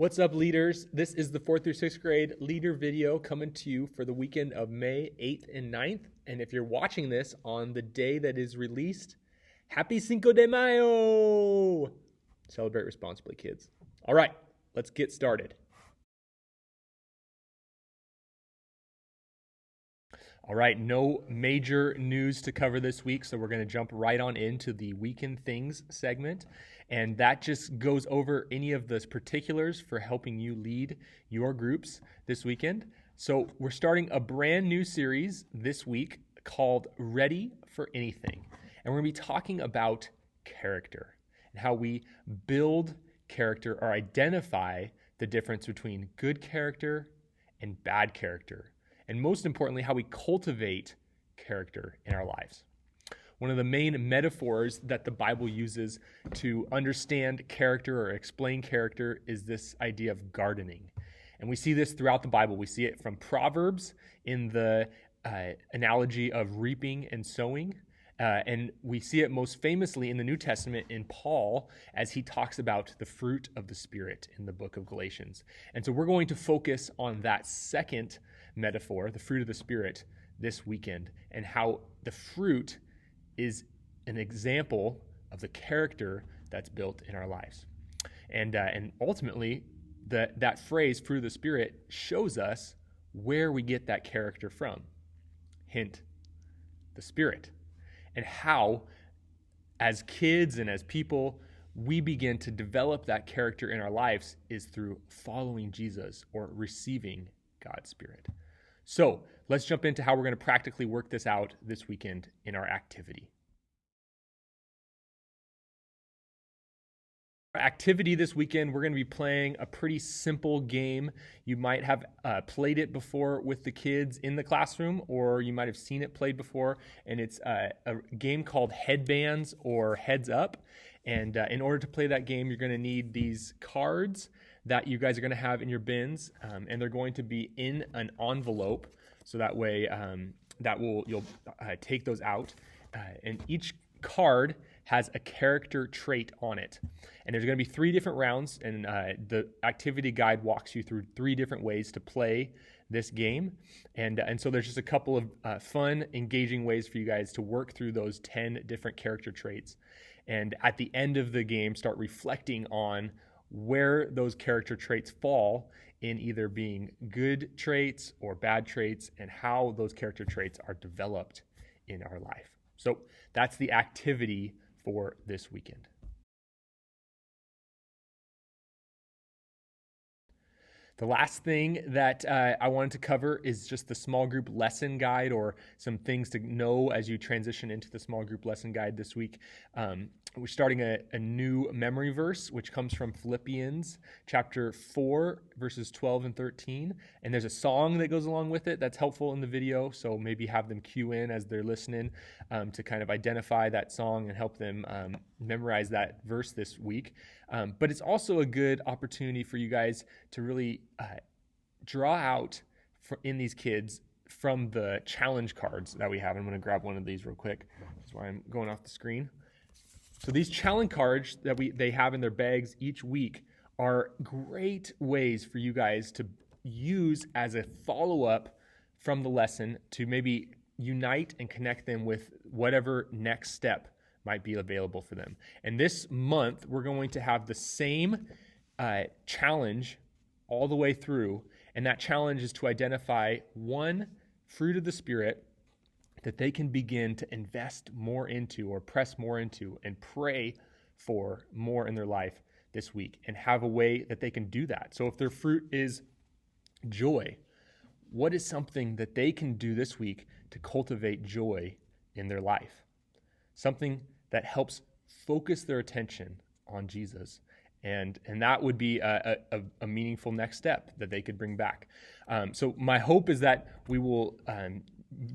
What's up, leaders? This is the 4th through 6th grade leader video coming to you for the weekend of May 8th and 9th. And if you're watching this on the day that is released, happy Cinco de Mayo! Celebrate responsibly, kids. All right, let's get started. All right, no major news to cover this week, so we're going to jump right on into the Weekend Things segment. And that just goes over any of the particulars for helping you lead your groups this weekend. So we're starting a brand new series this week called Ready for Anything. And we're going to be talking about character and how we build character or identify the difference between good character and bad character. And most importantly, how we cultivate character in our lives. One of the main metaphors that the Bible uses to understand character or explain character is this idea of gardening. And we see this throughout the Bible. We see it from Proverbs in the analogy of reaping and sowing. And we see it most famously in the New Testament in Paul as he talks about the fruit of the Spirit in the book of Galatians. And so we're going to focus on that second metaphor, the fruit of the Spirit, this weekend, and how the fruit is an example of the character that's built in our lives. And ultimately, that phrase, fruit of the Spirit, shows us where we get that character from. Hint, the Spirit. And how, as kids and as people, we begin to develop that character in our lives is through following Jesus or receiving God's Spirit. So let's jump into how we're going to practically work this out this weekend in our activity. Our activity this weekend, we're going to be playing a pretty simple game. You might have played it before with the kids in the classroom, or you might have seen it played before, and it's a game called Headbands or Heads Up. And in order to play that game, you're going to need these cards that you guys are going to have in your bins, and they're going to be in an envelope, so that way you'll take those out, and each card has a character trait on it. And there's going to be 3 different rounds, and the activity guide walks you through 3 different ways to play this game. And so there's just a couple of fun, engaging ways for you guys to work through those 10 different character traits. And at the end of the game, start reflecting on where those character traits fall in either being good traits or bad traits, and how those character traits are developed in our life. So that's the activity for this weekend. The last thing that I wanted to cover is just the small group lesson guide, or some things to know as you transition into the small group lesson guide this week. We're starting a new memory verse, which comes from Philippians chapter 4, verses 12 and 13. And there's a song that goes along with it that's helpful in the video, so maybe have them cue in as they're listening to kind of identify that song and help them memorize that verse this week. But it's also a good opportunity for you guys to really draw out in these kids from the challenge cards that we have. I'm going to grab one of these real quick. That's why I'm going off the screen. So these challenge cards that they have in their bags each week are great ways for you guys to use as a follow-up from the lesson to maybe unite and connect them with whatever next step might be available for them. And this month, we're going to have the same challenge all the way through, and that challenge is to identify one fruit of the Spirit that they can begin to invest more into or press more into and pray for more in their life this week, and have a way that they can do that. So if their fruit is joy, what is something that they can do this week to cultivate joy in their life? Something that helps focus their attention on Jesus. And that would be a meaningful next step that they could bring back. So my hope is that we will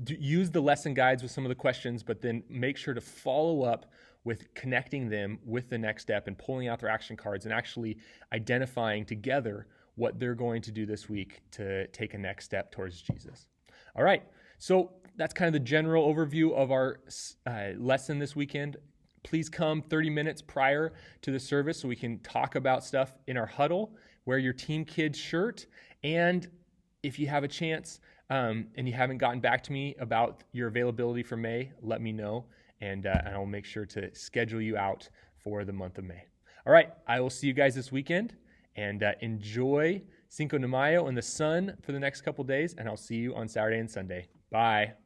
use the lesson guides with some of the questions, but then make sure to follow up with connecting them with the next step and pulling out their action cards and actually identifying together what they're going to do this week to take a next step towards Jesus. All right, so that's kind of the general overview of our lesson this weekend. please come 30 minutes prior to the service so we can talk about stuff in our huddle. Wear your Team Kids shirt. And if you have a chance and you haven't gotten back to me about your availability for May, let me know, and I'll make sure to schedule you out for the month of May. All right, I will see you guys this weekend, and enjoy Cinco de Mayo in the sun for the next couple days, and I'll see you on Saturday and Sunday. Bye.